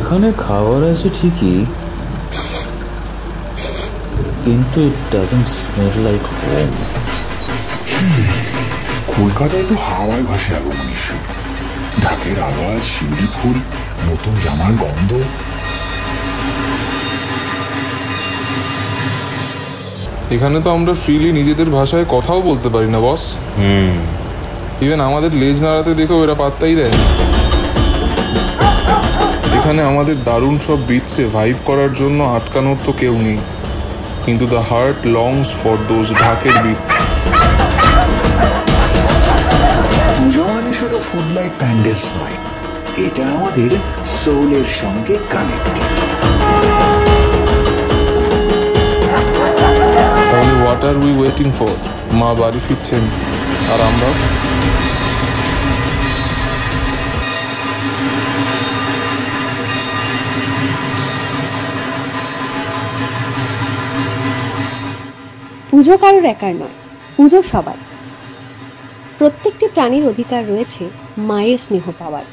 এখানে খাবার আছে ঠিকই, কিন্তু it doesn't smell like home. কলকাতায় তো হাওয়ায় ভাসে আগমনীশ্বর, ঢাকের আওয়াজ, শিউলি ফুল, নতুন জামার গন্ধ। এখানে তো আমরা ফ্রিলি নিজেদের ভাষায় কথাও বলতে পারি না বস। ইভেন আমাদের লেজ নাড়াতে দেখেও এরা পাত্তাই দেয়। এখানে আমাদের দারুণ সব বিটসে ভাইব করার জন্য আটকানোর তো কেউ নেই, কিন্তু the heart longs for those ঢাকের বিটস। পুজো মানে শুধু ফুডলাইট প্যান্ডেলস নয়, এটা আমাদের সোলের সঙ্গে কানেক্টেড। তাহলে what are we waiting for? মা বাড়ি ফিরছেন, আর আমরা? পুজো কারোর একার নয়, পুজো সবার। প্রত্যেকটি প্রাণীর অধিকার রয়েছে মায়ের স্নেহ পাওয়ার।